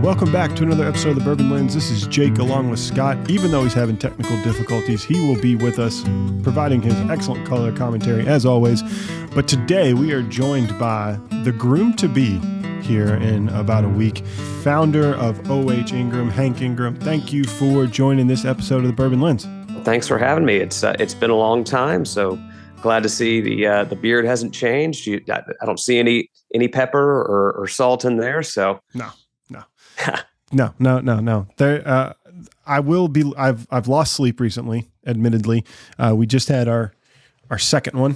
Welcome back to another episode of the Bourbon Lens. This is Jake along with Scott. Even though he's having technical difficulties, he will be with us, providing his excellent color commentary as always. But today we are joined by the groom-to-be here in about a week, founder of OH Ingram, Hank Ingram. Thank you for joining this episode of the Bourbon Lens. Thanks for having me. It's been a long time, so glad to see the beard hasn't changed. I don't see any pepper or salt in there, so No. There, I've lost sleep recently. Admittedly, we just had our second one,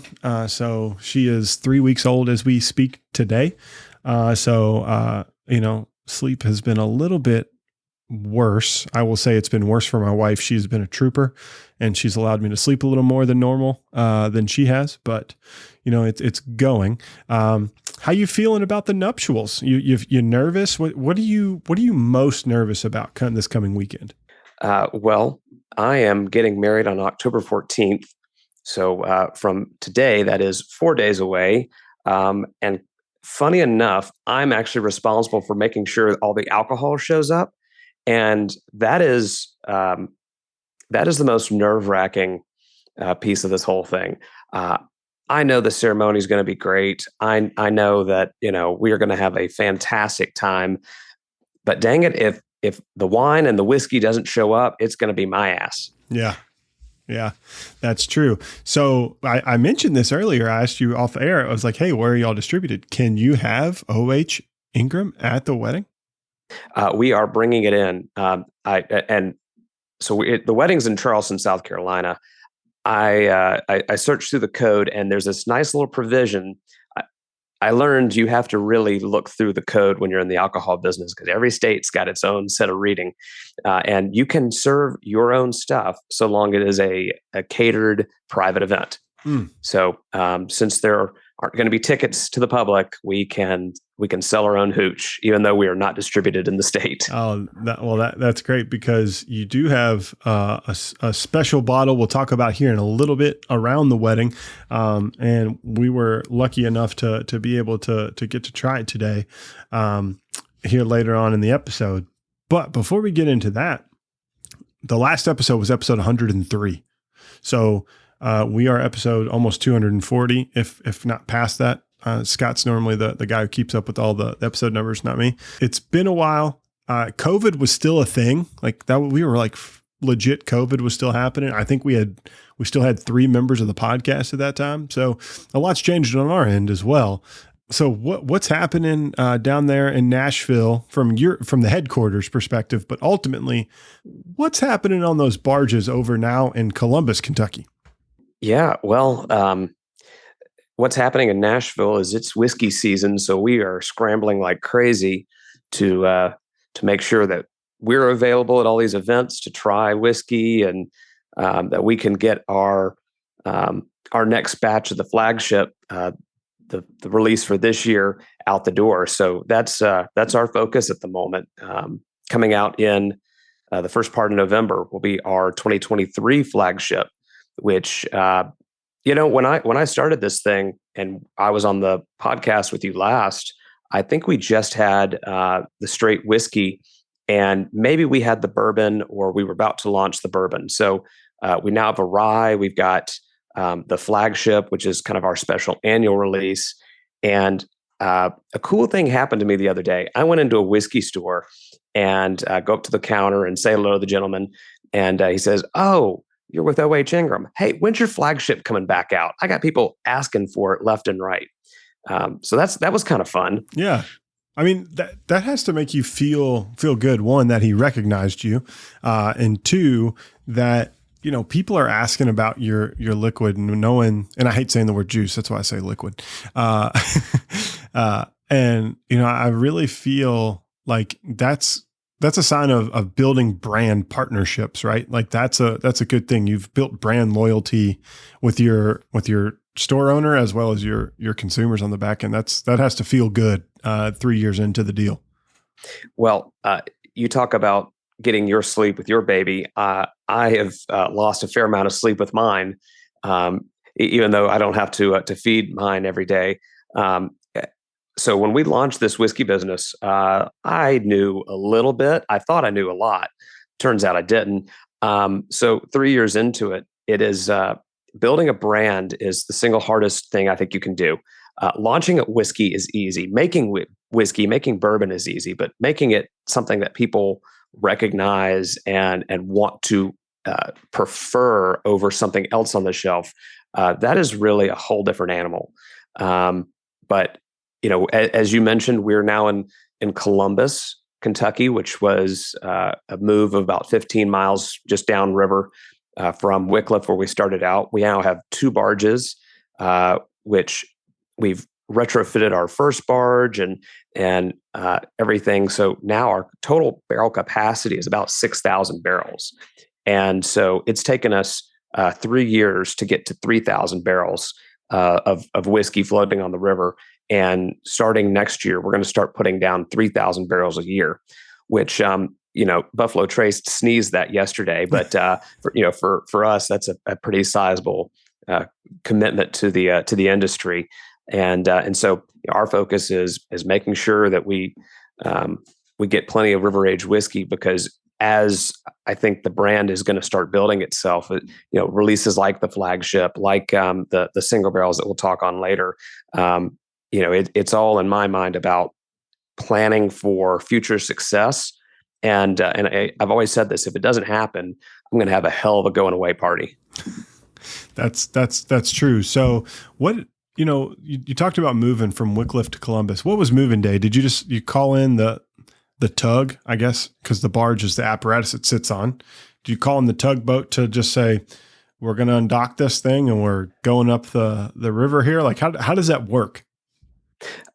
so she is 3 weeks old as we speak today. Sleep has been a little bit worse. I will say it's been worse for my wife. She's been a trooper, and she's allowed me to sleep a little more than normal than she has. But it's going. How you feeling about the nuptials? You nervous? What are you most nervous about this coming weekend? Well, I am getting married on October 14th. So from today, that is 4 days away. And funny enough, I'm actually responsible for making sure all the alcohol shows up. And that is the most nerve-wracking piece of this whole thing. I know the ceremony is going to be great. I know that we are going to have a fantastic time. But dang it, if the wine and the whiskey doesn't show up, it's going to be my ass. Yeah, that's true. So I mentioned this earlier. I asked you off the air. I was like, hey, where are y'all distributed? Can you have OH Ingram at the wedding? We are bringing it in. The wedding's in Charleston, South Carolina. I searched through the code, and there's this nice little provision. I learned you have to really look through the code when you're in the alcohol business, because every state's got its own set of reading, and you can serve your own stuff so long it is a catered private event. So since there aren't going to be tickets to the public, we can sell our own hooch, even though we are not distributed in the state. Oh, that's great, because you do have a special bottle we'll talk about here in a little bit around the wedding. And we were lucky enough to be able to get to try it today here later on in the episode. But before we get into that, the last episode was episode 103. So we are episode almost 240, if not past that. Scott's normally the guy who keeps up with all the episode numbers, not me. It's been a while. COVID was still a thing. Like that, we were like legit. COVID was still happening. I think we still had 3 members of the podcast at that time. So a lot's changed on our end as well. So what's happening down there in Nashville from the headquarters perspective, but ultimately what's happening on those barges over now in Columbus, Kentucky? Yeah, well, what's happening in Nashville is it's whiskey season, so we are scrambling like crazy to make sure that we're available at all these events to try whiskey, and that we can get our next batch of the flagship, the release for this year, out the door. So that's our focus at the moment. Coming out in the first part of November will be our 2023 flagship, which when I started this thing and I was on the podcast with you last, I think we just had the straight whiskey, and maybe we had the bourbon, or we were about to launch the bourbon. So we now have a rye. We've got the flagship, which is kind of our special annual release. And a cool thing happened to me the other day. I went into a whiskey store and go up to the counter and say hello to the gentleman. And he says, "Oh, you're with OH Ingram. Hey, when's your flagship coming back out? I got people asking for it left and right." So that was kind of fun. Yeah. I mean, that has to make you feel good. One, that he recognized you. And two, that, people are asking about your liquid and knowing, and I hate saying the word juice. That's why I say liquid. And, I really feel like that's a sign of building brand partnerships, right? Like that's a good thing. You've built brand loyalty with your store owner as well as your consumers on the back end. That has to feel good 3 years into the deal. Well, you talk about getting your sleep with your baby. I have lost a fair amount of sleep with mine, even though I don't have to feed mine every day. So when we launched this whiskey business, I knew a little bit. I thought I knew a lot. Turns out I didn't. So 3 years into it, it is building a brand is the single hardest thing I think you can do. Launching a whiskey is easy. Making whiskey, making bourbon is easy, but making it something that people recognize and want to prefer over something else on the shelf, that is really a whole different animal. But as you mentioned, we're now in Columbus, Kentucky, which was a move of about 15 miles just downriver from Wickliffe, where we started out. We now have 2 barges, which we've retrofitted our first barge and everything. So now our total barrel capacity is about 6,000 barrels, and so it's taken us 3 years to get to 3,000 barrels of whiskey floating on the river. And starting next year, we're going to start putting down 3,000 barrels a year, which, Buffalo Trace sneezed that yesterday. But, for us, that's a pretty sizable commitment to the industry. And so our focus is making sure that we get plenty of river aged whiskey, because as I think the brand is going to start building itself, releases like the flagship, like the single barrels that we'll talk on later. It's all in my mind about planning for future success. And I've always said this: if it doesn't happen, I'm going to have a hell of a going away party. That's true. So what, you talked about moving from Wickliffe to Columbus. What was moving day? Did you call in the tug, I guess, because the barge is the apparatus it sits on? Do you call in the tugboat to just say, we're going to undock this thing and we're going up the river here? Like, how does that work?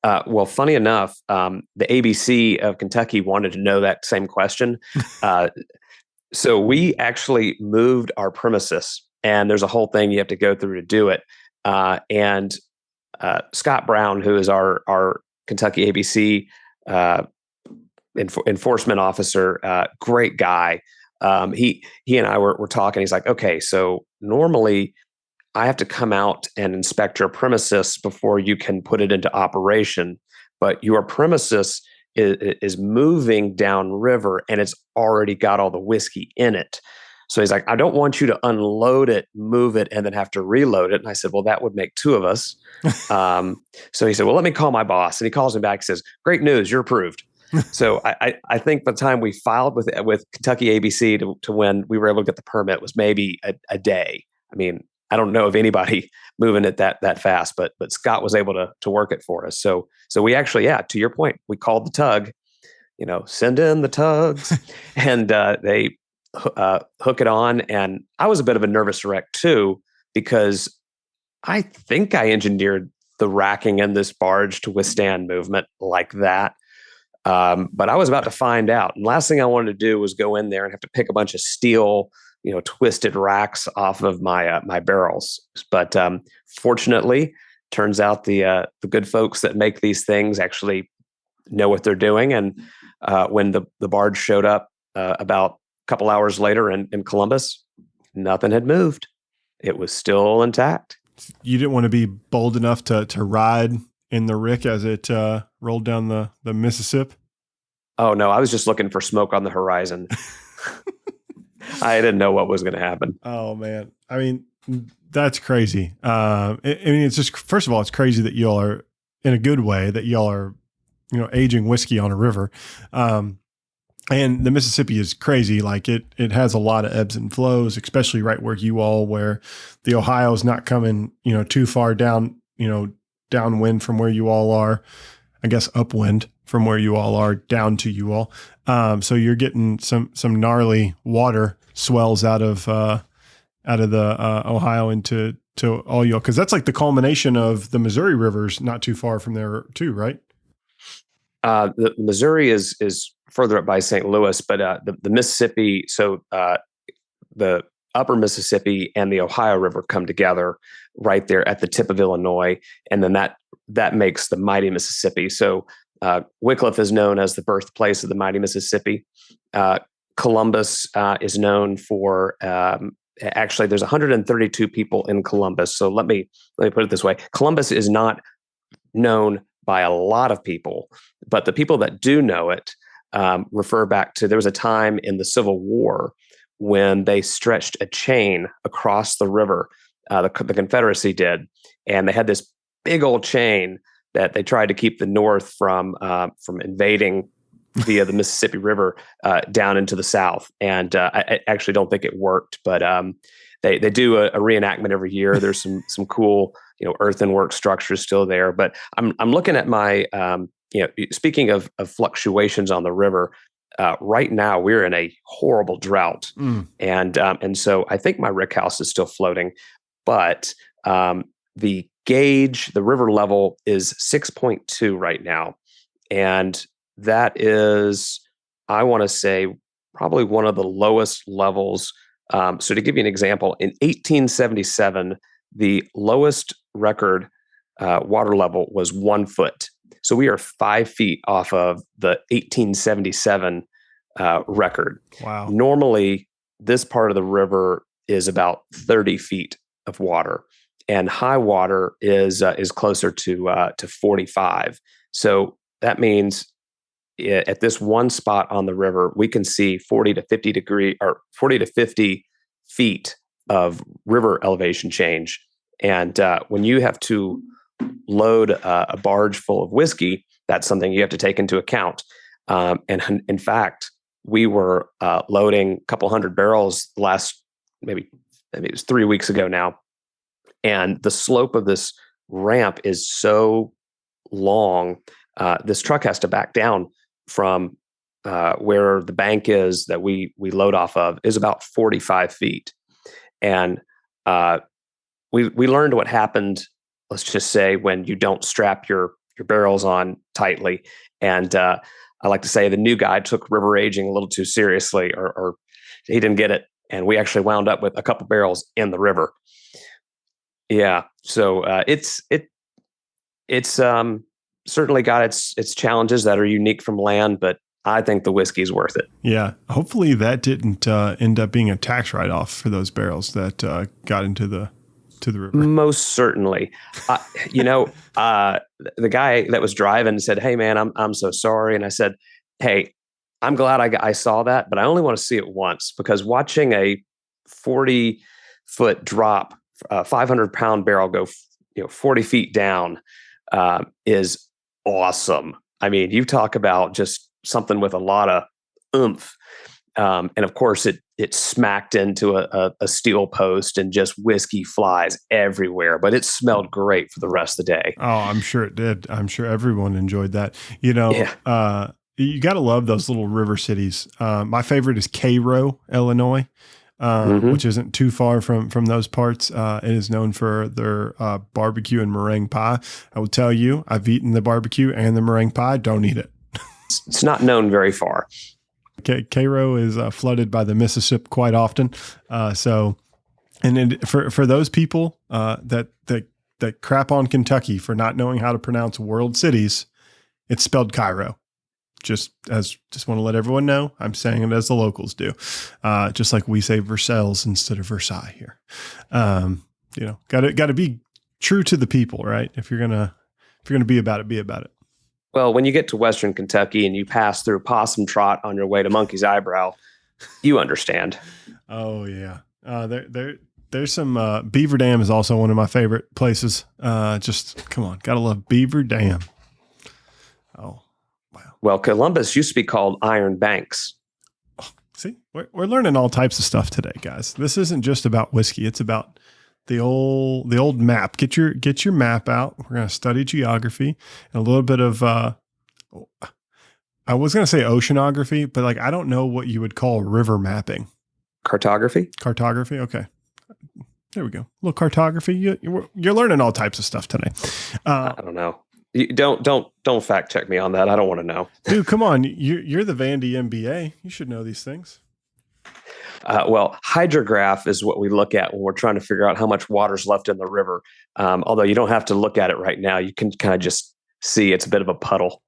Well, funny enough, the ABC of Kentucky wanted to know that same question. So we actually moved our premises, and there's a whole thing you have to go through to do it. And Scott Brown, who is our Kentucky ABC enforcement officer, great guy. He and I were talking. He's like, okay, so normally I have to come out and inspect your premises before you can put it into operation, but your premises is moving downriver and it's already got all the whiskey in it. So he's like, I don't want you to unload it, move it, and then have to reload it. And I said, well, that would make 2 of us. So he said, well, let me call my boss. And he calls me back and says, great news, you're approved. So I think by the time we filed with Kentucky ABC to when we were able to get the permit was maybe a day. I mean, I don't know of anybody moving it that fast, but Scott was able to work it for us. So we actually, to your point, we called the tug, send in the tugs, and they hook it on. And I was a bit of a nervous wreck too, because I think I engineered the racking in this barge to withstand movement like that. But I was about to find out. And last thing I wanted to do was go in there and have to pick a bunch of steel, twisted racks off of my barrels. But fortunately, turns out the good folks that make these things actually know what they're doing. And when the barge showed up about a couple hours later in Columbus, nothing had moved. It was still intact. You didn't want to be bold enough to ride in the rick as it rolled down the Mississippi? Oh, no, I was just looking for smoke on the horizon. I didn't know what was going to happen. Oh, man. I mean, that's crazy. I mean, it's just, first of all, it's crazy that y'all are, in a good way, that y'all are, aging whiskey on a river. And the Mississippi is crazy. Like it has a lot of ebbs and flows, especially right where where the Ohio is not coming, too far down, downwind from where you all are, I guess upwind from where you all are down to you all. So you're getting some gnarly water swells out of the Ohio into all y'all. Cause that's like the culmination of the Missouri rivers, not too far from there too, right? The Missouri is further up by St. Louis, but the Mississippi, so the upper Mississippi and the Ohio River come together right there at the tip of Illinois, and then that makes the mighty Mississippi. So Wickliffe is known as the birthplace of the mighty Mississippi. Columbus is known for actually there's 132 people in Columbus. So let me put it this way: Columbus is not known by a lot of people, but the people that do know it refer back to, there was a time in the Civil War when they stretched a chain across the river, the Confederacy did, and they had this big old chain that they tried to keep the North from invading via the Mississippi River down into the South. And I actually don't think it worked, but they do a reenactment every year. There's some cool earthenwork structures still there. But I'm looking at my speaking of fluctuations on the river. Right now we're in a horrible drought, and so I think my rick house is still floating, but the river level is 6.2 right now, and that is, I want to say, probably one of the lowest levels. So to give you an example, in 1877, the lowest record water level was 1 foot. So we are 5 feet off of the 1877 record. Wow. Normally, this part of the river is about 30 feet of water, and high water is closer to 45. So that means at this one spot on the river, we can see 40 to 50 feet of river elevation change. And when you have to load a barge full of whiskey, that's something you have to take into account. And in fact, we were loading a couple hundred barrels last, maybe it was 3 weeks ago now. And the slope of this ramp is so long, this truck has to back down from where the bank is that we load off of is about 45 feet. And we learned what happened, let's just say, when you don't strap your barrels on tightly. And I like to say the new guy took river aging a little too seriously, or he didn't get it. And we actually wound up with a couple barrels in the river. Yeah. So it's certainly got its challenges that are unique from land, but I think the whiskey's worth it. Yeah. Hopefully that didn't end up being a tax write-off for those barrels that got into the river. Most certainly. The guy that was driving said, "Hey man, I'm so sorry." And I said, "Hey, I'm glad I saw that, but I only want to see it once, because watching a 40-foot drop, 500-pound barrel go 40 feet down is awesome. I mean, you talk about just something with a lot of oomph. And of course, it smacked into a steel post and just whiskey flies everywhere. But it smelled great for the rest of the day. Oh, I'm sure it did. I'm sure everyone enjoyed that. You got to love those little river cities. My favorite is Cairo, Illinois. Which isn't too far from those parts. It is known for their barbecue and meringue pie. I will tell you, I've eaten the barbecue and the meringue pie. Don't eat it. It's not known very far. Cairo is flooded by the Mississippi quite often. For those people that crap on Kentucky for not knowing how to pronounce world cities, it's spelled Cairo. Just want to let everyone know, I'm saying it as the locals do. Just like we say Versailles instead of Versailles here. Got to be true to the people, right? If you're gonna be about it, be about it. Well, when you get to Western Kentucky and you pass through Possum Trot on your way to Monkey's Eyebrow, you understand. Oh yeah. There's some Beaver Dam is also one of my favorite places. Just come on, gotta love Beaver Dam. Oh. Well, Columbus used to be called Iron Banks. Oh, see, we're learning all types of stuff today, guys. This isn't just about whiskey. It's about the old map. Get your map out. We're going to study geography and a little bit of, I was going to say oceanography, but I don't know what you would call river mapping. Cartography. Okay. There we go. A little cartography. You're learning all types of stuff today. I don't know. You don't fact check me on that. I don't want to know. Dude, come on. You're the Vandy MBA. You should know these things. Well, hydrograph is what we look at when we're trying to figure out how much water's left in the river. Although you don't have to look at it right now. You can kind of just see it's a bit of a puddle.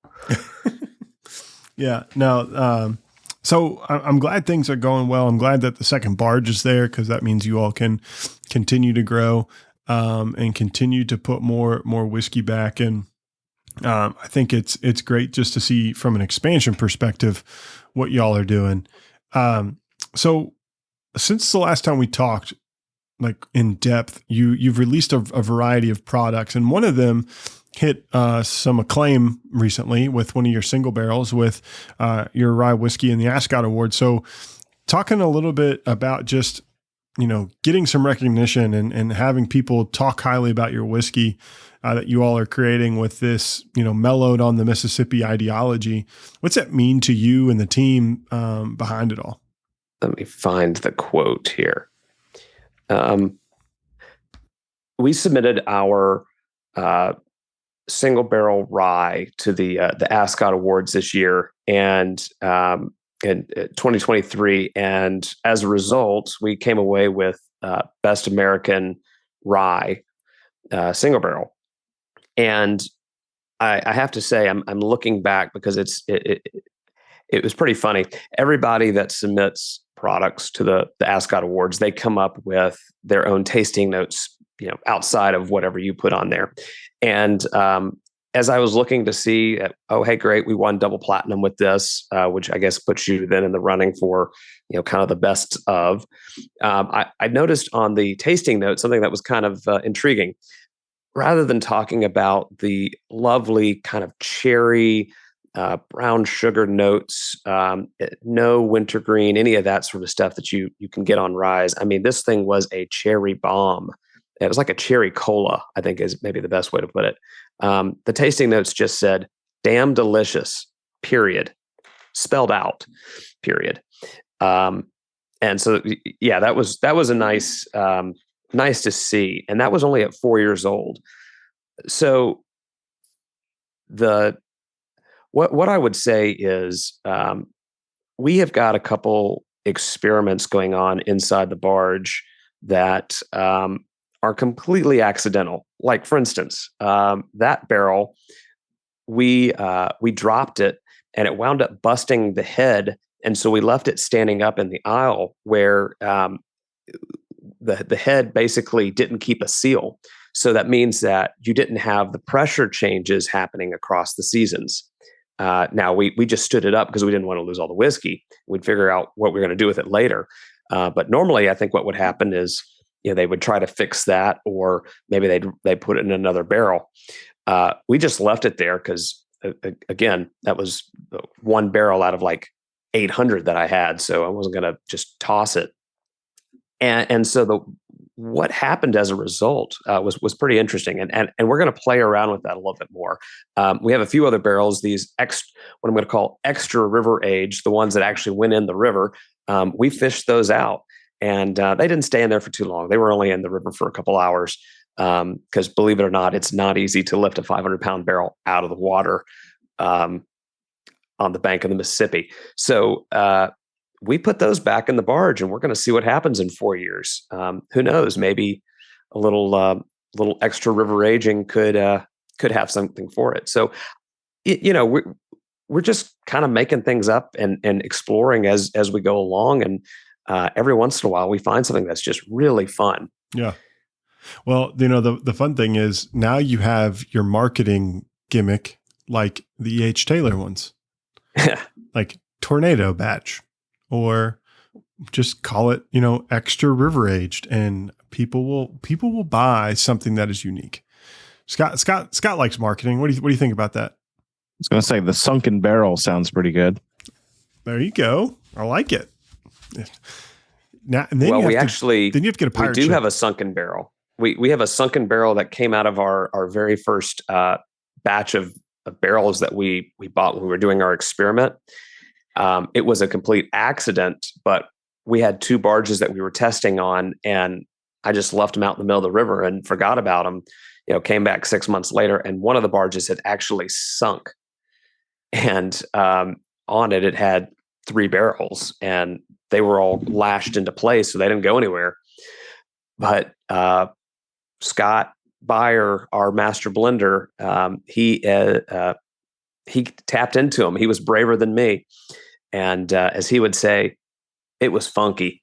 Yeah. No. So I'm glad things are going well. I'm glad that the second barge is there, because that means you all can continue to grow and continue to put more whiskey back in I think it's great just to see from an expansion perspective what y'all are doing. So since the last time we talked, like in depth, you've released a variety of products, and one of them hit some acclaim recently with one of your single barrels with your rye whiskey in the Ascot Award. So talking a little bit about just, getting some recognition and having people talk highly about your whiskey that you all are creating with this, mellowed on the Mississippi ideology. What's that mean to you and the team behind it all? Let me find the quote here. We submitted our single barrel rye to the Ascot Awards this year, and in 2023, and as a result, we came away with Best American Rye single barrel. And I have to say, I'm looking back because it was pretty funny. Everybody that submits products to the Ascot Awards, they come up with their own tasting notes, outside of whatever you put on there. And as I was looking to see, oh, hey, great, we won double platinum with this, which I guess puts you then in the running for, kind of the best of. I noticed on the tasting note something that was kind of intriguing. Rather than talking about the lovely kind of cherry, brown sugar notes, no wintergreen, any of that sort of stuff that you can get on rye. I mean, this thing was a cherry bomb. It was like a cherry cola, I think is maybe the best way to put it. The tasting notes just said, damn delicious, period, spelled out, period. And so, yeah, that was a nice to see. And that was only at 4 years old. So what I would say is we have got a couple experiments going on inside the barge that are completely accidental. Like, for instance, that barrel, we dropped it and it wound up busting the head. And so we left it standing up in the aisle where the head basically didn't keep a seal. So that means that you didn't have the pressure changes happening across the seasons. Now we just stood it up because we didn't want to lose all the whiskey. We'd figure out what we're going to do with it later. But normally I think what would happen is, they would try to fix that, or maybe they'd put it in another barrel. We just left it there because, again, that was one barrel out of like 800 that I had. So I wasn't going to just toss it. And so what happened as a result was pretty interesting. And we're going to play around with that a little bit more. We have a few other barrels, these what I'm going to call extra river aged, the ones that actually went in the river. We fished those out. And they didn't stay in there for too long. They were only in the river for a couple hours because, believe it or not, it's not easy to lift a 500-pound barrel out of the water on the bank of the Mississippi. So we put those back in the barge, and we're going to see what happens in 4 years. Who knows? Maybe a little extra river aging could have something for it. So, we're just kind of making things up and exploring as we go along. And every once in a while, we find something that's just really fun. Yeah. Well, the fun thing is now you have your marketing gimmick like the H. Taylor ones, like Tornado Batch, or just call it, extra river aged, and people will buy something that is unique. Scott likes marketing. What do you think about that? I was going to say the sunken barrel sounds pretty good. There you go. I like it. Now, and then then you have to get a pirate ship. We do have a sunken barrel. We have a sunken barrel that came out of our very first batch of barrels that we bought when we were doing our experiment. It was a complete accident, but we had two barges that we were testing on, and I just left them out in the middle of the river and forgot about them. Came back 6 months later, and one of the barges had actually sunk, and on it had 3 barrels, and they were all lashed into place, so they didn't go anywhere. But Scott Beyer, our master blender, he tapped into him. He was braver than me, and as he would say, it was funky.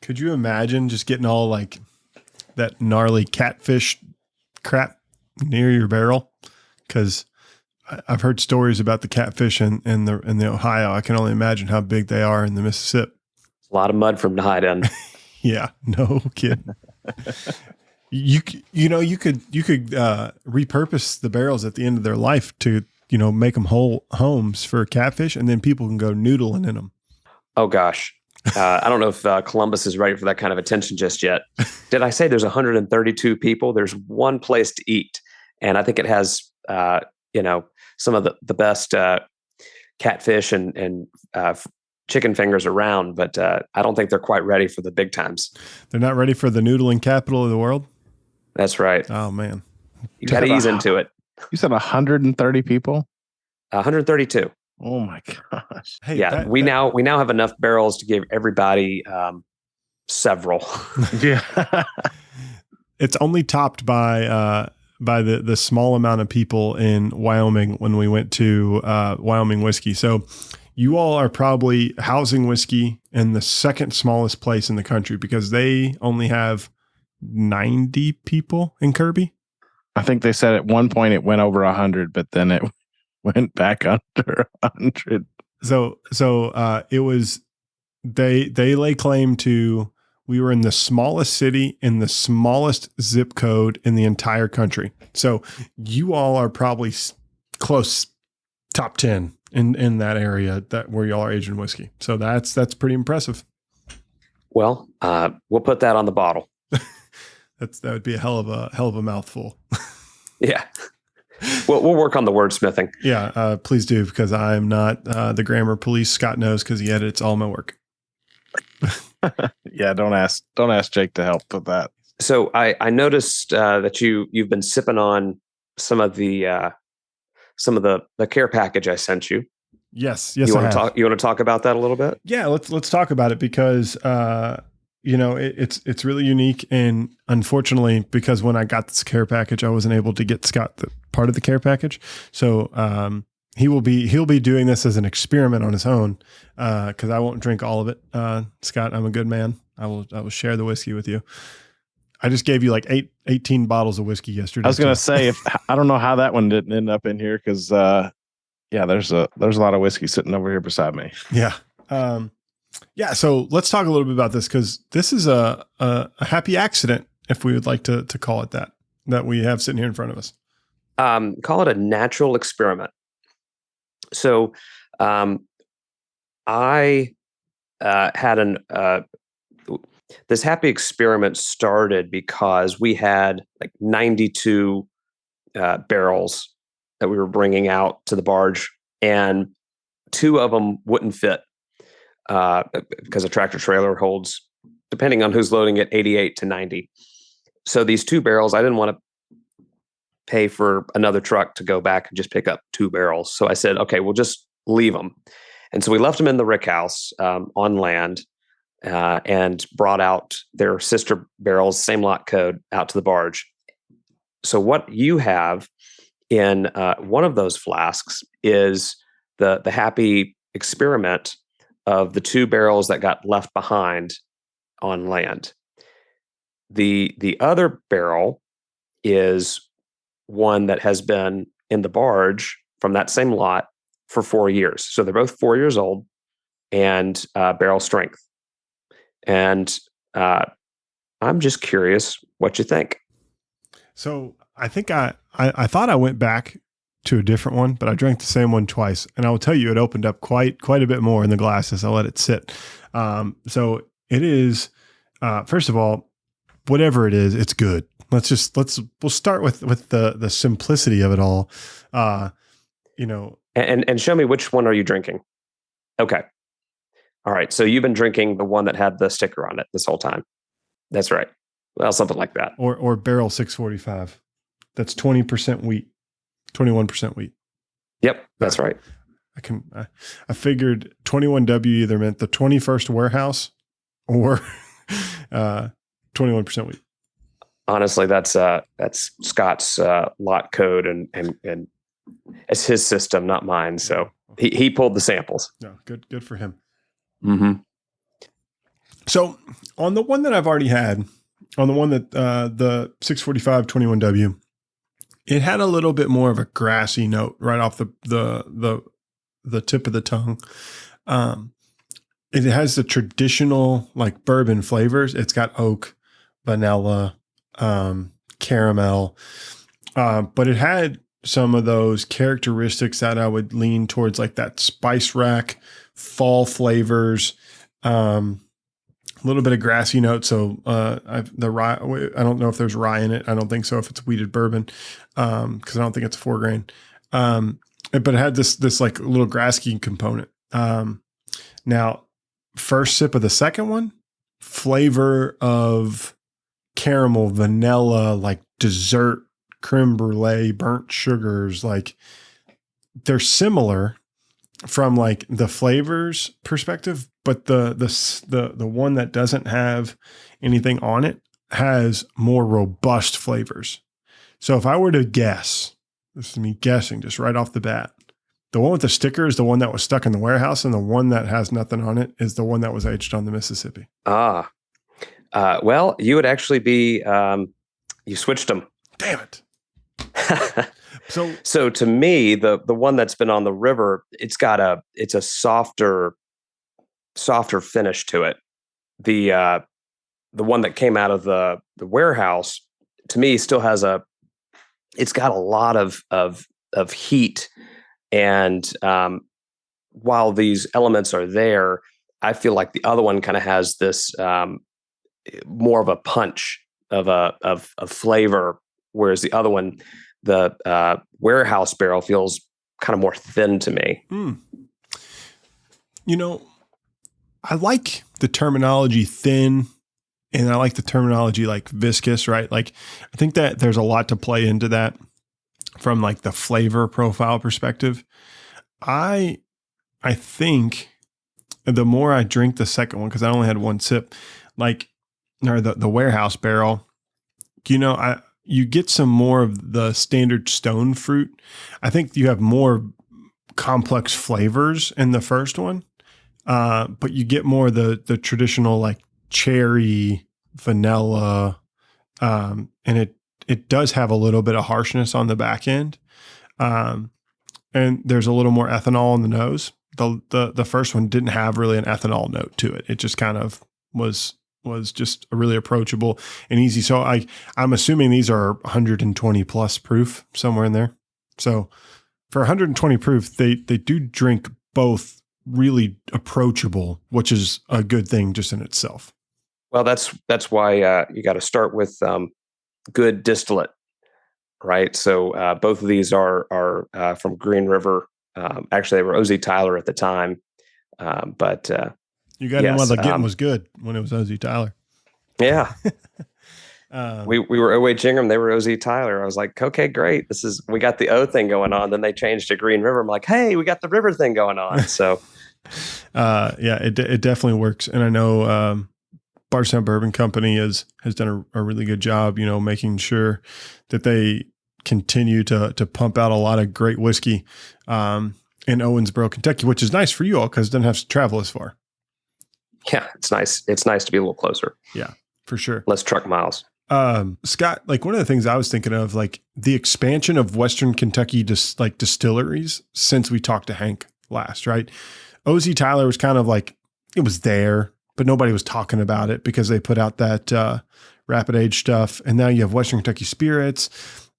Could you imagine just getting all like that gnarly catfish crap near your barrel? Because I've heard stories about the catfish in the Ohio. I can only imagine how big they are in the Mississippi. A lot of mud from the hide end. Yeah, no kidding. You could repurpose the barrels at the end of their life to make them whole homes for catfish, and then people can go noodling in them. Oh gosh. I don't know if Columbus is ready for that kind of attention just yet. Did I say there's 132 people? There's one place to eat, and I think it has some of the best catfish and chicken fingers around, but I don't think they're quite ready for the big times. They're not ready for the noodling capital of the world? That's right. Oh, man. You got to ease into it. You said 130 people? 132. Oh my gosh. Hey, yeah, we now have enough barrels to give everybody several. Yeah. It's only topped by the small amount of people in Wyoming when we went to Wyoming Whiskey. So you all are probably housing whiskey in the second smallest place in the country because they only have 90 people in Kirby. I think they said at one point it went over 100, but then it went back under 100. So it was, they lay claim to, we were in the smallest city in the smallest zip code in the entire country. So you all are probably close top 10 in that area where y'all are aging whiskey. So that's pretty impressive. Well, we'll put that on the bottle. That would be a hell of a mouthful. Yeah. We'll work on the wordsmithing. Yeah, please do, because I'm not the grammar police. Scott knows because he edits all my work. Yeah, don't ask Jake to help with that. So I noticed that you've been sipping on some of the care package I sent you. Yes. You want to talk about that a little bit? Yeah, let's talk about it because it's really unique, and unfortunately, because when I got this care package, I wasn't able to get Scott the part of the care package. So he'll be doing this as an experiment on his own because I won't drink all of it. Scott, I'm a good man. I will share the whiskey with you. I just gave you like 18 bottles of whiskey yesterday. I was going to say, I don't know how that one didn't end up in here because there's a lot of whiskey sitting over here beside me. Yeah. Yeah. So let's talk a little bit about this because this is a happy accident, if we would like to call it that we have sitting here in front of us. Call it a natural experiment. So I had this happy experiment started because we had like 92 barrels that we were bringing out to the barge, and 2 of them wouldn't fit because a tractor trailer holds, depending on who's loading it, 88 to 90. So these 2 barrels, I didn't want to pay for another truck to go back and just pick up 2 barrels. So I said, okay, we'll just leave them. And so we left them in the rick house on land and brought out their sister barrels, same lot code, out to the barge. So what you have in one of those flasks is the happy experiment of the 2 barrels that got left behind on land. The other barrel is one that has been in the barge from that same lot for 4 years. So they're both 4 years old and barrel strength. And I'm just curious what you think. So I think I thought I went back to a different one, but I drank the same one twice, and I will tell you, it opened up quite a bit more in the glass as I let it sit. So it is, first of all, whatever it is, it's good. We'll start with the simplicity of it all. And show me, which one are you drinking? Okay. All right. So you've been drinking the one that had the sticker on it this whole time. That's right. Well, something like that. Or barrel 645. That's 20% wheat, 21% wheat. Yep. That's right. I figured 21W either meant the 21st warehouse or 21% wheat. Honestly, that's Scott's lot code and it's his system, not mine. So he pulled the samples. No, good for him. Mm-hmm. So on the one that I've already had, on the one that the 645 21W, It had a little bit more of a grassy note right off the tip of the tongue. It has the traditional like bourbon flavors. It's got oak, vanilla, caramel, but it had some of those characteristics that I would lean towards, like that spice rack, fall flavors, a little bit of grassy notes. So the rye, I don't know if there's rye in it. I don't think so if it's wheated bourbon, because I don't think it's 4 grain. But it had this like little grassy component. Now, first sip of the second one, flavor of caramel, vanilla, like dessert, creme brulee, burnt sugars. Like they're similar from like the flavors perspective, but the one that doesn't have anything on it has more robust flavors. So if I were to guess, this is me guessing just right off the bat, the one with the sticker is the one that was stuck in the warehouse, and the one that has nothing on it is the one that was aged on the Mississippi. Well, you would actually be, you switched them. Damn it. So to me, the one that's been on the river, it's a softer finish to it. The one that came out of the warehouse, to me, still has it's got a lot of heat. And while these elements are there, I feel like the other one kind of has this more of a punch of flavor, whereas the other one, the warehouse barrel, feels kind of more thin to me. You know, I like the terminology thin, and I like the terminology like viscous, right? Like I think that there's a lot to play into that from like the flavor profile perspective. I think the more I drink the second one, because I only had one sip, like, or the warehouse barrel, you get some more of the standard stone fruit. I think you have more complex flavors in the first one, but you get more of the traditional like cherry, vanilla, and it does have a little bit of harshness on the back end, and there's a little more ethanol on the nose. The first one didn't have really an ethanol note to it. It just kind of was just really approachable and easy. So I'm assuming these are 120 plus proof, somewhere in there. So for 120 proof, they do drink both really approachable, which is a good thing just in itself. Well, that's why you got to start with good distillate, right? So both of these are from Green River. Actually, they were O.Z. Tyler at the time, but you got in while the getting was good when it was O.Z. Tyler. Yeah. We were O.H. Ingram, they were O.Z. Tyler. I was like, okay, great. We got the O thing going on. Then they changed to Green River. I'm like, hey, we got the river thing going on. So, yeah, it definitely works. And I know Bardstown Bourbon Company has done a really good job, making sure that they continue to pump out a lot of great whiskey in Owensboro, Kentucky, which is nice for you all because it doesn't have to travel as far. Yeah, it's nice. It's nice to be a little closer. Yeah, for sure. Less truck miles. Scott, like one of the things I was thinking of, like the expansion of Western Kentucky distilleries since we talked to Hank last, right? O.Z. Tyler was kind of like, it was there, but nobody was talking about it because they put out that rapid age stuff. And now you have Western Kentucky Spirits.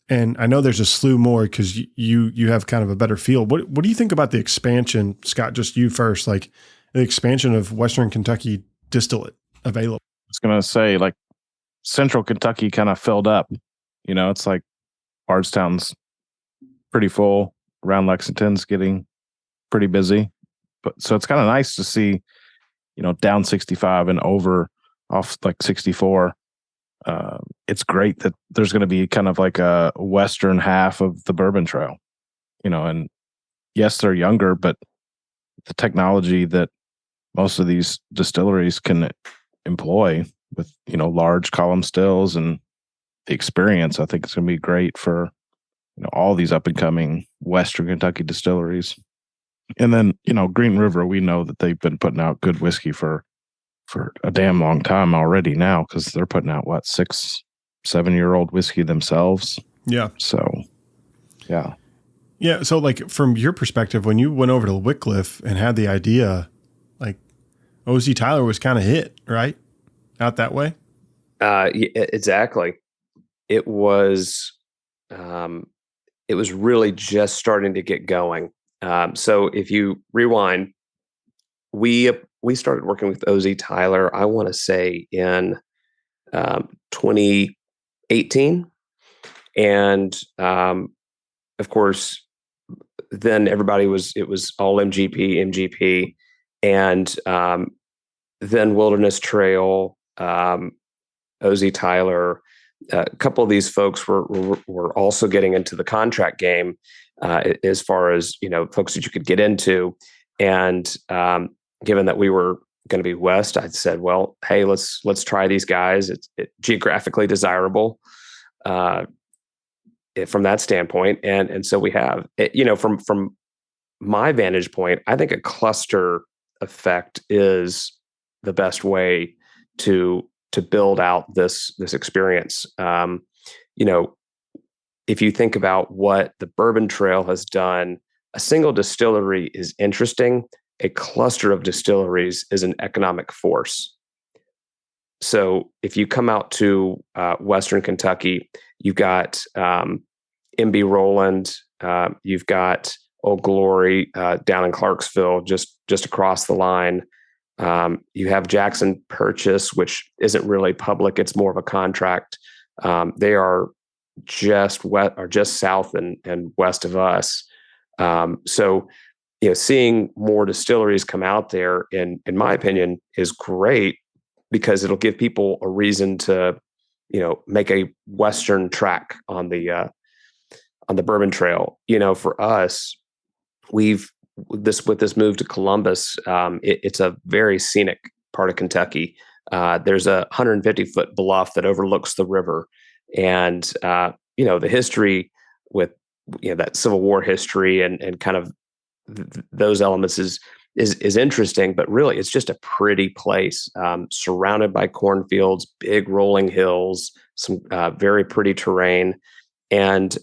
And I know there's a slew more because you have kind of a better feel. What do you think about the expansion, Scott? Just you first, like the expansion of Western Kentucky distillate available. I was going to say, like, Central Kentucky kind of filled up. It's like Bardstown's pretty full. Around Lexington's getting pretty busy. But so it's kind of nice to see, down 65 and over off like 64. It's great that there's going to be kind of like a western half of the Bourbon Trail, and yes, they're younger, but the technology that most of these distilleries can employ with, large column stills and the experience, I think it's going to be great for, all these up and coming Western Kentucky distilleries. And then, Green River, we know that they've been putting out good whiskey for a damn long time already now, because they're putting out 6-7 year old whiskey themselves. Yeah. So Yeah. Yeah. So like from your perspective, when you went over to Wycliffe and had the idea, like OZ Tyler was kind of hit, right? Out that way. Exactly. It was, it was really just starting to get going. So if you rewind, we started working with OZ Tyler, I want to say in 2018. And of course, then it was all MGP. And then Wilderness Trail, OZ Tyler, a couple of these folks were also getting into the contract game, as far as, folks that you could get into. And given that we were going to be west, I said, well, hey, let's try these guys. It's geographically desirable from that standpoint, and so we have from my vantage point, I think a cluster effect is the best way to build out this experience. If you think about what the Bourbon Trail has done, a single distillery is interesting. A cluster of distilleries is an economic force. So if you come out to Western Kentucky, you've got MB Roland, you've got Old Glory down in Clarksville, just across the line. You have Jackson Purchase, which isn't really public; it's more of a contract. They are just south and west of us. So, seeing more distilleries come out there, in my opinion, is great because it'll give people a reason to, make a Western track on the Bourbon Trail. For us, with this move to Columbus, it's a very scenic part of Kentucky. There's a 150-foot bluff that overlooks the river, and the history with that Civil War history and kind of those elements is interesting. But really, it's just a pretty place, surrounded by cornfields, big rolling hills, some very pretty terrain, and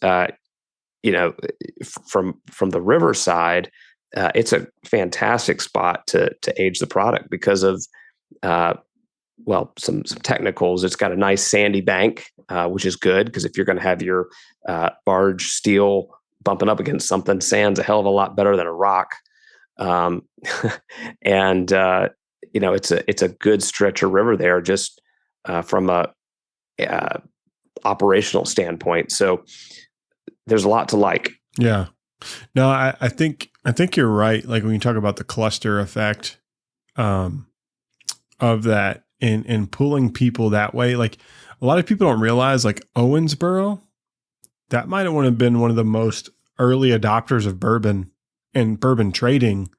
from the riverside, it's a fantastic spot to age the product because of some technicals. It's got a nice sandy bank, which is good because if you're going to have your barge steel bumping up against something, sand's a hell of a lot better than a rock. And it's a good stretch of river there, just from a operational standpoint. So there's a lot to like. Yeah. No, I think you're right. Like when you talk about the cluster effect of that and pulling people that way, like a lot of people don't realize like Owensboro, that might have been one of the most early adopters of bourbon and bourbon trading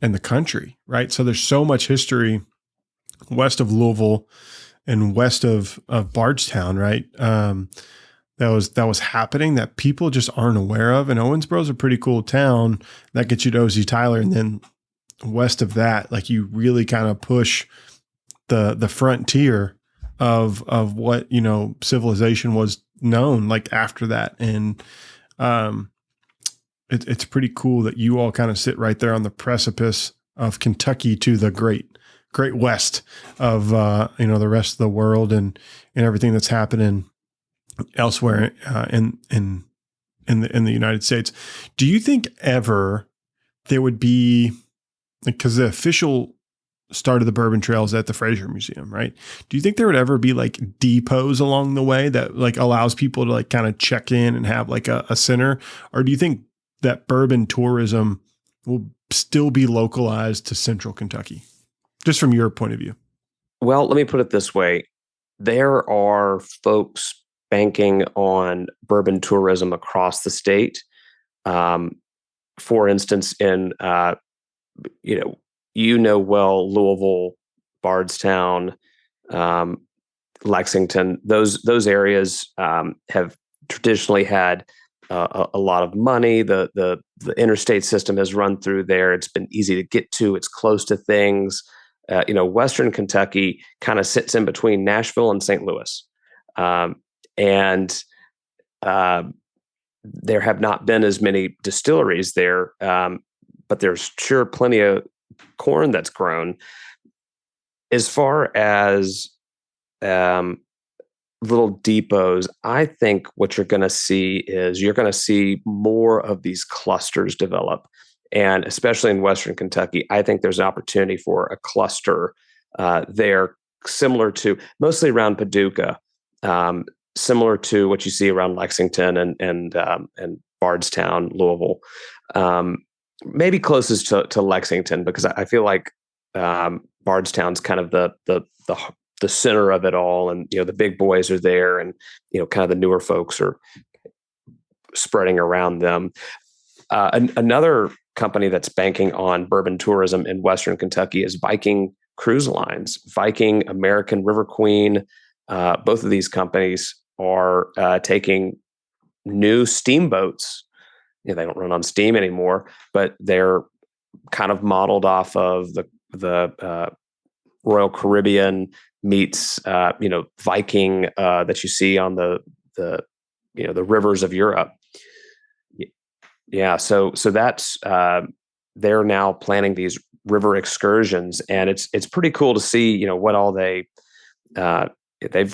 in the country, right? So there's so much history west of Louisville and west of Bardstown, right? That was happening that people just aren't aware of. And Owensboro is a pretty cool town that gets you to OZ Tyler. And then west of that, like you really kind of push the frontier of what, civilization was known like after that. And it's pretty cool that you all kind of sit right there on the precipice of Kentucky to the great West of, the rest of the world and everything that's happening elsewhere in the United States. Do you think ever there would be, because the official start of the Bourbon Trail is at the Fraser Museum, right? Do you think there would ever be like depots along the way that like allows people to like kind of check in and have like a center? Or do you think that bourbon tourism will still be localized to central Kentucky, just from your point of view? Well, let me put it this way. There are folks banking on bourbon tourism across the state. For instance, in Louisville, Bardstown, Lexington, those areas have traditionally had a lot of money. The interstate system has run through there. It's been easy to get to. It's close to things. Western Kentucky kind of sits in between Nashville and St. Louis. And there have not been as many distilleries there, but there's sure plenty of corn that's grown. As far as little depots, I think what you're going to see is you're going to see more of these clusters develop. And especially in Western Kentucky, I think there's an opportunity for a cluster there, similar to mostly around Paducah, similar to what you see around Lexington and Bardstown, Louisville. Maybe closest to Lexington, because I feel like Bardstown's kind of the center of it all, and the big boys are there, and kind of the newer folks are spreading around them. Another company that's banking on bourbon tourism in Western Kentucky is Viking Cruise Lines. Viking, American, River Queen, both of these companies are taking new steamboats. They don't run on steam anymore, but they're kind of modeled off of the Royal Caribbean meets Viking that you see on the rivers of Europe. Yeah, so that's they're now planning these river excursions, and it's pretty cool to see what all they've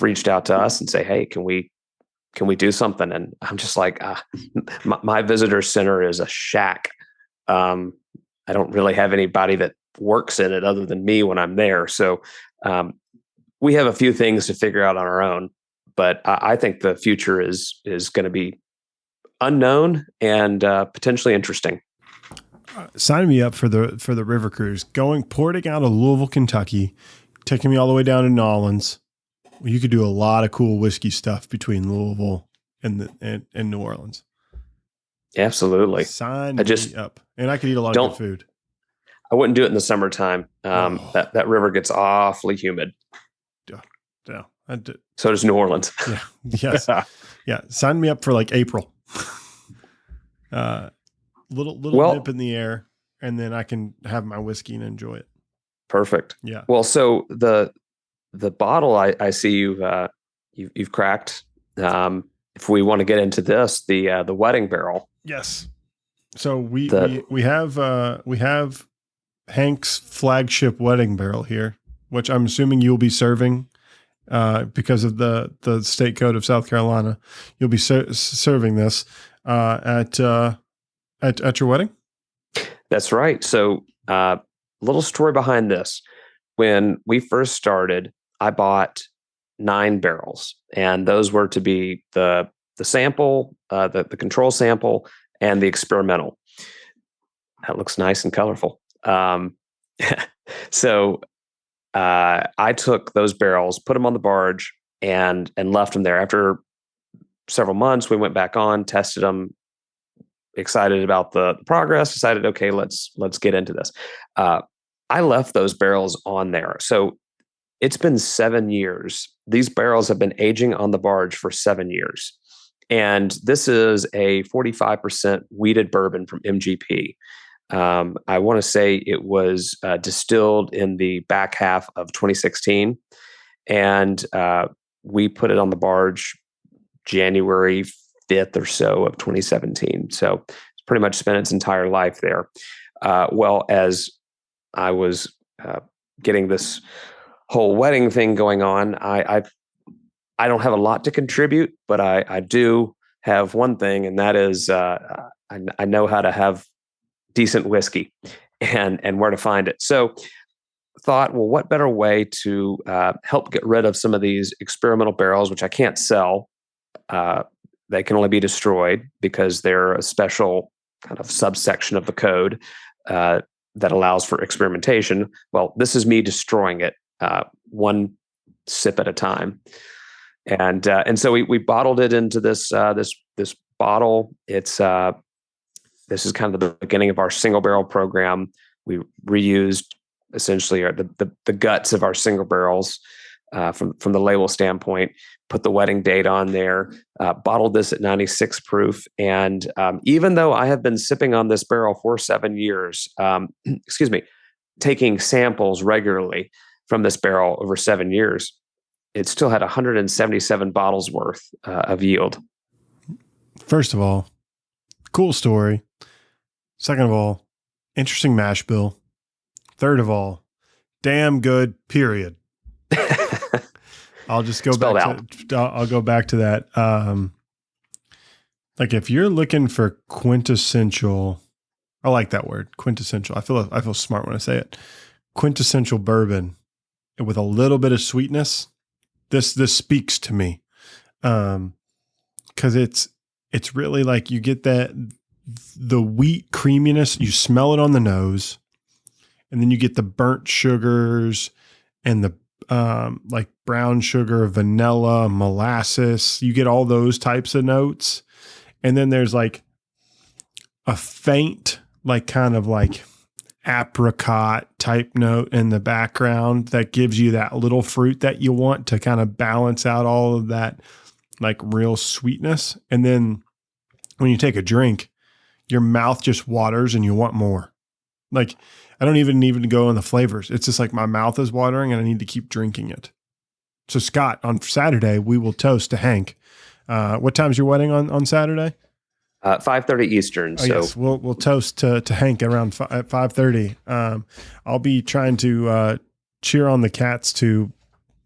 reached out to us and say, hey, can we do something? And I'm just like, my visitor center is a shack. I don't really have anybody that works in it other than me when I'm there. So we have a few things to figure out on our own, but I think the future is going to be unknown and potentially interesting. Sign me up for the river cruise. Porting out of Louisville, Kentucky, taking me all the way down to Nolens. You could do a lot of cool whiskey stuff between Louisville and New Orleans. Absolutely. Sign me up. And I could eat a lot of good food. I wouldn't do it in the summertime. That river gets awfully humid. Yeah. So does New Orleans. Yeah. Yes. Yeah. Sign me up for like April. Little dip in the air, and then I can have my whiskey and enjoy it. Perfect. Yeah. Well, so the bottle I see you've cracked. If we want to get into this, the wedding barrel. Yes. So we have Hank's flagship wedding barrel here, which I'm assuming you'll be serving because of the state code of South Carolina. You'll be serving this at your wedding. That's right. So little story behind this. When we first started, I bought 9 barrels, and those were to be the sample, the control sample, and the experimental. That looks nice and colorful. So I took those barrels, put them on the barge, and left them there. After several months, we went back on, tested them, excited about the progress, decided, okay, let's get into this. I left those barrels on there. So it's been 7 years. These barrels have been aging on the barge for 7 years. And this is a 45% wheated bourbon from MGP. I want to say it was distilled in the back half of 2016. And we put it on the barge January 5th or so of 2017. So it's pretty much spent its entire life there. Well, as I was getting this whole wedding thing going on, I don't have a lot to contribute, but I do have one thing, and that is I know how to have decent whiskey and where to find it. So thought, well, what better way to help get rid of some of these experimental barrels, which I can't sell. They can only be destroyed because they're a special kind of subsection of the code that allows for experimentation. Well, this is me destroying it one sip at a time. And so we bottled it into this bottle. This is kind of the beginning of our single barrel program. We reused essentially the guts of our single barrels from the label standpoint, put the wedding date on there, bottled this at 96 proof. And even though I have been sipping on this barrel for 7 years, taking samples regularly from this barrel over 7 years, it still had 177 bottles worth of yield. First of all, cool story. Second of all, interesting mash bill. Third of all, damn good, period. I'll just go Spelled back to, I'll go back to that. Like if you're looking for quintessential, I like that word, quintessential. I feel smart when I say it. Quintessential bourbon with a little bit of sweetness. This speaks to me. 'Cause it's really like you get the wheat creaminess, you smell it on the nose, and then you get the burnt sugars and the like brown sugar, vanilla, molasses. You get all those types of notes. And then there's like a faint, like kind of like apricot type note in the background that gives you that little fruit that you want to kind of balance out all of that like real sweetness. And then when you take a drink, your mouth just waters and you want more. Like I don't even go in the flavors. It's just like my mouth is watering and I need to keep drinking it. So Scott, on Saturday, we will toast to Hank. What time's your wedding on Saturday? 5:30 Eastern. Oh, so yes, we'll toast to Hank around at 5:30. I'll be trying to cheer on the Cats to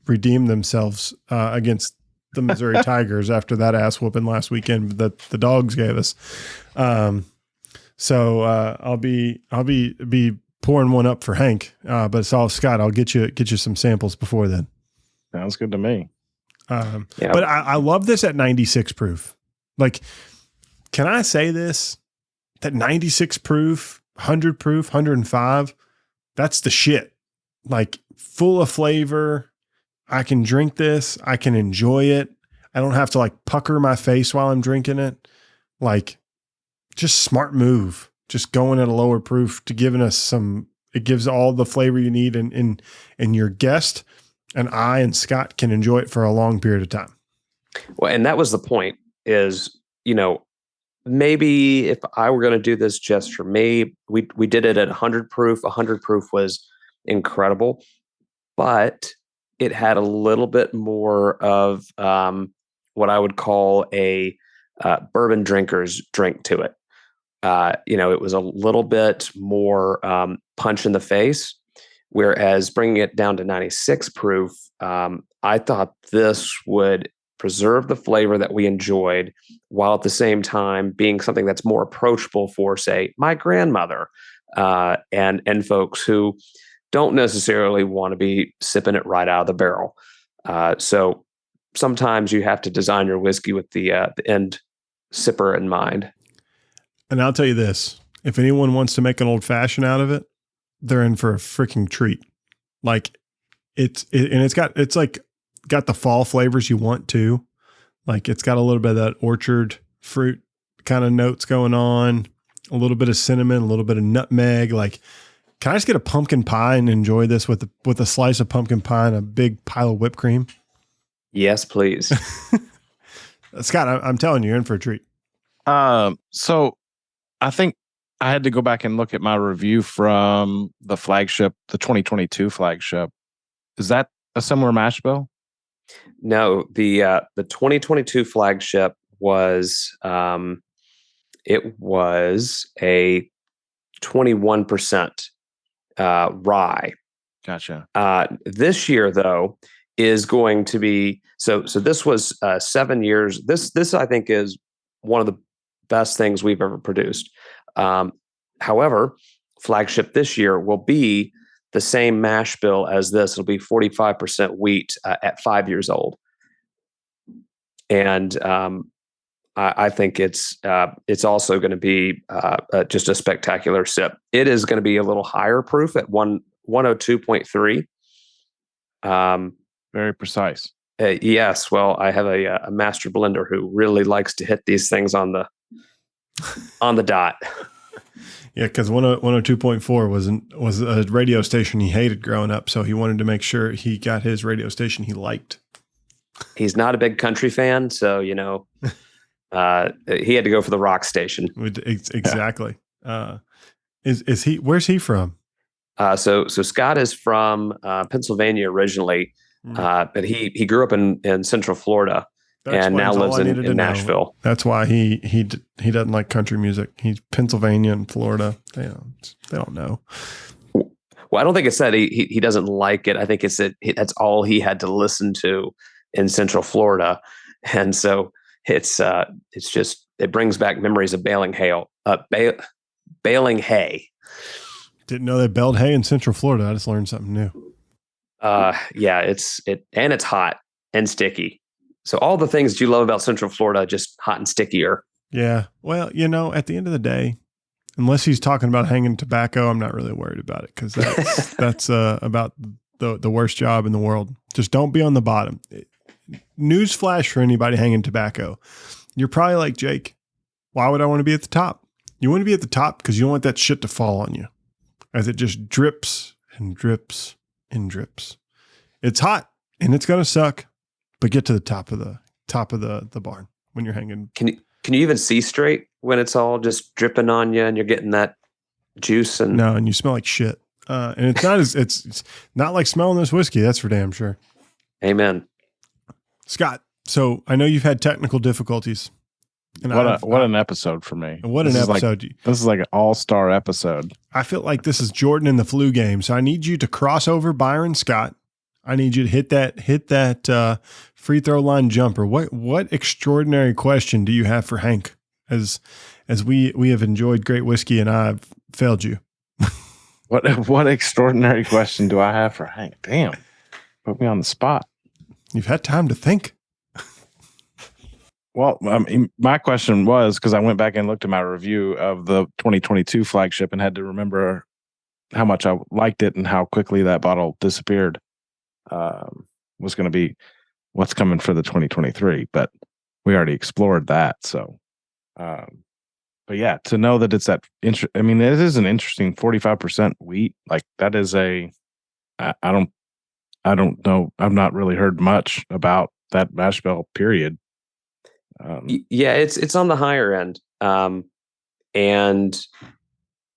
redeem themselves against the Missouri Tigers after that ass whooping last weekend that the Dogs gave us. So I'll be pouring one up for Hank. But it's all Scott. I'll get you some samples before then. Sounds good to me. Yeah. But I love this at 96 proof. Like, can I say this? That 96 proof, 100 proof, 105, that's the shit. Like full of flavor. I can drink this. I can enjoy it. I don't have to like pucker my face while I'm drinking it. Like just smart move. Just going at a lower proof to giving us it gives all the flavor you need and your guest and I and Scott can enjoy it for a long period of time. Well, and that was the point is, maybe if I were going to do this just for me, we did it at 100 proof. 100 proof was incredible, but it had a little bit more of what I would call a bourbon drinker's drink to it. It was a little bit more punch in the face, whereas bringing it down to 96 proof, I thought this would preserve the flavor that we enjoyed while at the same time being something that's more approachable for, say, my grandmother and folks who don't necessarily want to be sipping it right out of the barrel. So sometimes you have to design your whiskey with the end sipper in mind. And I'll tell you this, if anyone wants to make an old fashioned out of it, they're in for a freaking treat. Like it's got the fall flavors you want too. Like it's got a little bit of that orchard fruit kind of notes going on, a little bit of cinnamon, a little bit of nutmeg. Like, can I just get a pumpkin pie and enjoy this with a slice of pumpkin pie and a big pile of whipped cream? Yes, please. Scott, I'm telling you, you're in for a treat. So I think I had to go back and look at my review from the 2022 flagship. Is that a similar mash bill? No, the 2022 flagship was it was a 21% rye. Gotcha. This year though is going to be so this was 7 years. This I think is one of the best things we've ever produced. However, flagship this year will be the same mash bill as this. It'll be 45% wheat at 5 years old. And I think it's also going to be just a spectacular sip. It is going to be a little higher proof at 102.3. Very precise. Yes. Well, I have a master blender who really likes to hit these things on the dot. Yeah, because 102.4 was a radio station he hated growing up, so he wanted to make sure he got his radio station he liked. He's not a big country fan, so he had to go for the rock station. Exactly. Yeah. Is he? Where's he from? So Scott is from Pennsylvania originally, but he grew up in Central Florida, and now explains all lives I needed to in know. Nashville. That's why he doesn't like country music. He's Pennsylvania and Florida. They don't know. Well, I don't think it's that he doesn't like it. I think it's that that's all he had to listen to in Central Florida, and so it's just it brings back memories of baling hay. Didn't know they baled hay in Central Florida. I just learned something new. Yeah, it's hot and sticky. So all the things that you love about Central Florida, just hot and stickier. Yeah. Well, at the end of the day, unless he's talking about hanging tobacco, I'm not really worried about it because that's about the worst job in the world. Just don't be on the bottom. Newsflash for anybody hanging tobacco. You're probably like, Jake, why would I want to be at the top? You want to be at the top because you don't want that shit to fall on you as it just drips and drips and drips. It's hot and it's going to suck, but get to the top of the barn when you're hanging. Can you even see straight when it's all just dripping on you and you're getting that juice? And no, and you smell like shit. And it's not like smelling this whiskey. That's for damn sure. Amen. Scott, so I know you've had technical difficulties. And what an episode for me. What an episode. This is like an all-star episode. I feel like this is Jordan in the flu game. So I need you to cross over Byron Scott. I need you to hit that free throw line jumper. What extraordinary question do you have for Hank? As we have enjoyed great whiskey and I've failed you. What extraordinary question do I have for Hank? Damn. Put me on the spot. You've had time to think. Well, my question was, because I went back and looked at my review of the 2022 flagship and had to remember how much I liked it and how quickly that bottle disappeared, was going to be what's coming for the 2023. But we already explored that. So, but yeah, to know that it's that, it is an interesting 45% wheat. Like that is I don't know. I've not really heard much about that mash bill period. Yeah, it's on the higher end. And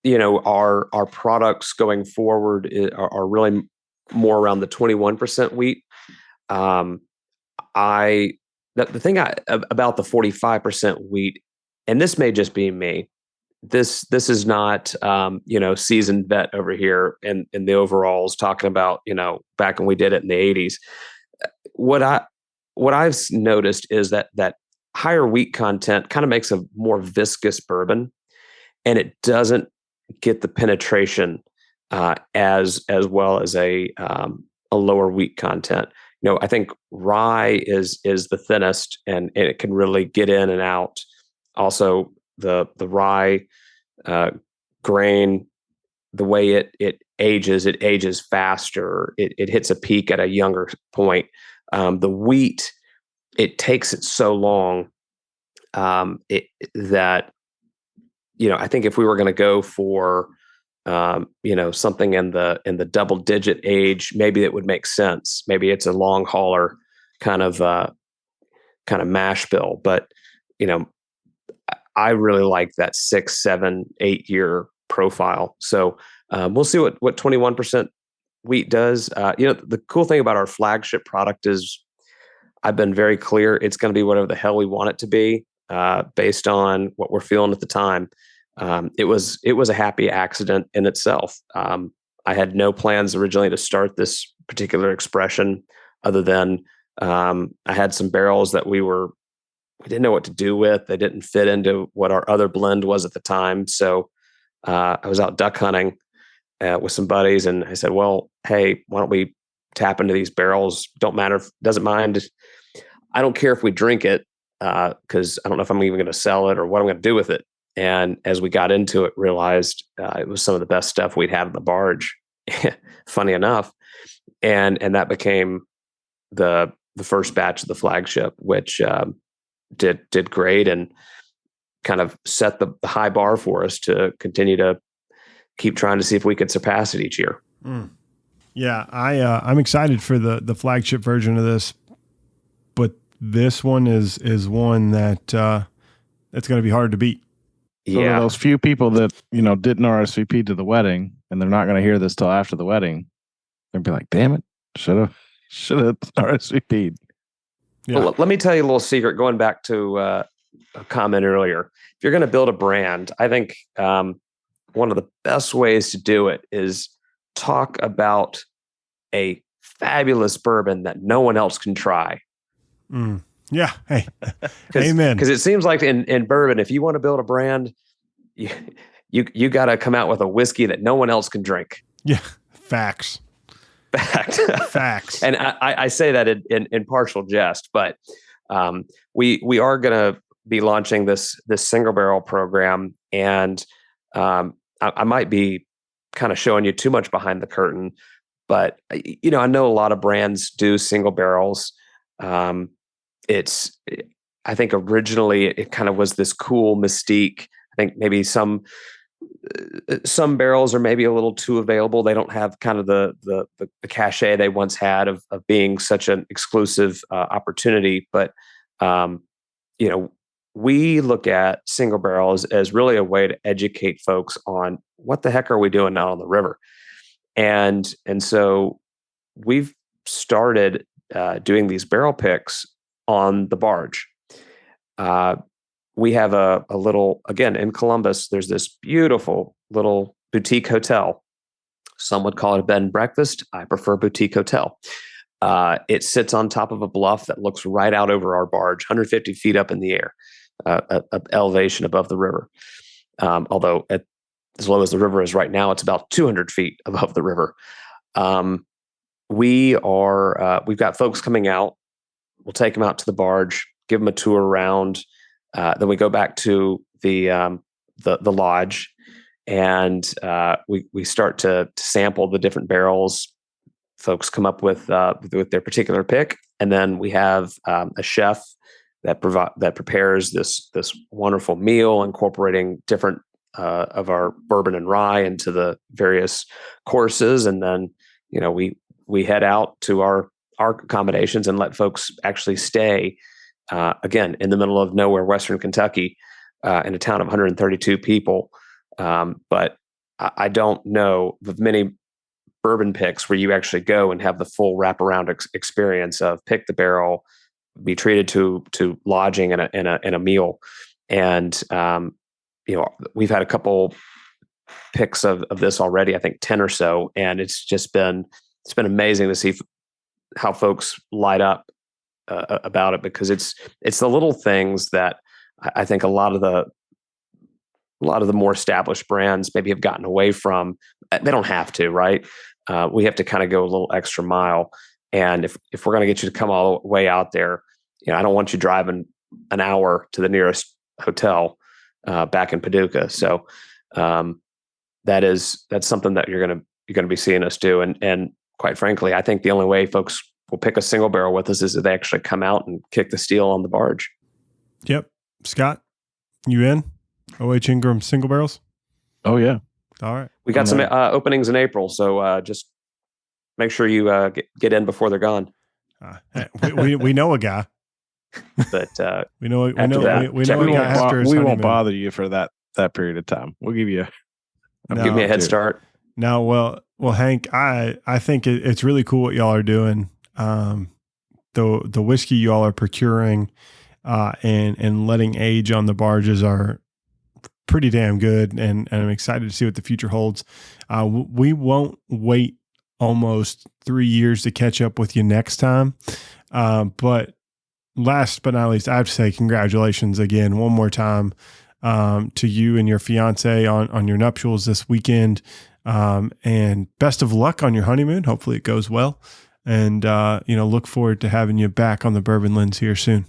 our products going forward are really more around the 21% wheat. The thing about the 45% wheat, and this may just be me, this is not seasoned vet over here in the overalls talking about back when we did it in the 80s. What I've noticed is that higher wheat content kind of makes a more viscous bourbon, and it doesn't get the penetration as well as a lower wheat content. I think rye is the thinnest, and it can really get in and out. Also, the rye grain, the way it ages faster. It hits a peak at a younger point. The wheat, it takes it so long that I think if we were going to go for something in the double digit age, maybe it would make sense. Maybe it's a long hauler kind of mash bill, but I really like that 6, 7, 8 year profile. So we'll see what 21% wheat does. The cool thing about our flagship product is I've been very clear it's going to be whatever the hell we want it to be, based on what we're feeling at the time. It was a happy accident in itself. I had no plans originally to start this particular expression, other than I had some barrels that we didn't know what to do with. They didn't fit into what our other blend was at the time. So I was out duck hunting with some buddies, and I said, well, hey, why don't we tap into these barrels? Doesn't mind. I don't care if we drink it, because I don't know if I'm even going to sell it or what I'm going to do with it. And as we got into it, realized it was some of the best stuff we'd had on the barge, funny enough. And that became the first batch of the flagship, which did great and kind of set the high bar for us to continue to keep trying to see if we could surpass it each year. Mm. Yeah, I'm excited for the flagship version of this, but this one is one that it's going to be hard to beat. So Yeah, those few people that didn't RSVP to the wedding, and they're not going to hear this till after the wedding, they'll be like, "Damn it, should have RSVP'd." Yeah. Well, let me tell you a little secret. Going back to a comment earlier, if you're going to build a brand, I think one of the best ways to do it is talk about a fabulous bourbon that no one else can try. Yeah. Hey, amen. Because it seems like in bourbon, if you want to build a brand, you got to come out with a whiskey that no one else can drink. Yeah. Facts. Facts. And I say that in partial jest, but we are going to be launching this single barrel program, and I might be kind of showing you too much behind the curtain, but I know a lot of brands do single barrels. I think originally it kind of was this cool mystique. I think maybe some barrels are maybe a little too available. They don't have kind of the cachet they once had of being such an exclusive opportunity. But we look at single barrels as really a way to educate folks on what the heck are we doing out on the river, and so we've started doing these barrel picks on the barge. We have a little, again, in Columbus, there's this beautiful little boutique hotel. Some would call it a bed and breakfast. I prefer boutique hotel. It sits on top of a bluff that looks right out over our barge, 150 feet up in the air, elevation above the river. Although as low as the river is right now, it's about 200 feet above the river. We've got folks coming out. We'll take them out to the barge, give them a tour around. Then we go back to the lodge, and we start to sample the different barrels. Folks come up with their particular pick, and then we have a chef that prepares this wonderful meal, incorporating different of our bourbon and rye into the various courses, and then we head out to our accommodations and let folks actually stay. Again, in the middle of nowhere, Western Kentucky, in a town of 132 people. But I don't know of many bourbon picks where you actually go and have the full wraparound experience of pick the barrel, be treated to lodging and a meal. And we've had a couple picks of this already, I think 10 or so, and it's been amazing to see how folks light up about it, because it's the little things that I think a lot of the more established brands maybe have gotten away from. They don't have to, right? We have to kind of go a little extra mile. And if we're going to get you to come all the way out there, I don't want you driving an hour to the nearest hotel back in Paducah. So that's something that you're going to be seeing us do. And quite frankly, I think the only way folks will pick a single barrel with us is if they actually come out and kick the steel on the barge. Yep. Scott, you in? OH Ingram single barrels? Oh, yeah. All right. We got some openings in April, so just make sure you get in before they're gone. We know a guy. But we know a guy after his we honeymoon. won't bother you for that period of time. We'll give you give me a head start. No, well, Hank, I think it's really cool what y'all are doing. The whiskey y'all are procuring and letting age on the barges are pretty damn good, and I'm excited to see what the future holds. We won't wait almost 3 years to catch up with you next time. But last but not least, I have to say congratulations again one more time to you and your fiance on your nuptials this weekend. And best of luck on your honeymoon. Hopefully it goes well. And, look forward to having you back on the Bourbon Lens here soon.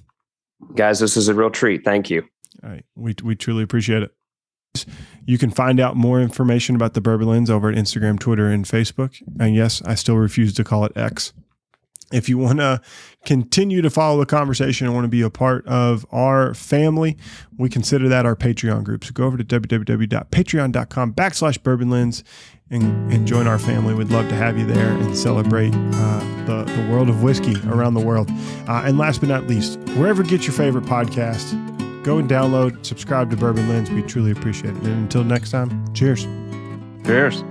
Guys, this is a real treat. Thank you. All right. We truly appreciate it. You can find out more information about the Bourbon Lens over at Instagram, Twitter, and Facebook. And yes, I still refuse to call it X. If you want to continue to follow the conversation and want to be a part of our family, we consider that our Patreon group. So go over to www.patreon.com/Bourbon Lens and join our family. We'd love to have you there and celebrate the world of whiskey around the world. And last but not least, wherever you get your favorite podcast, go and download, subscribe to Bourbon Lens. We truly appreciate it. And until next time, cheers. Cheers.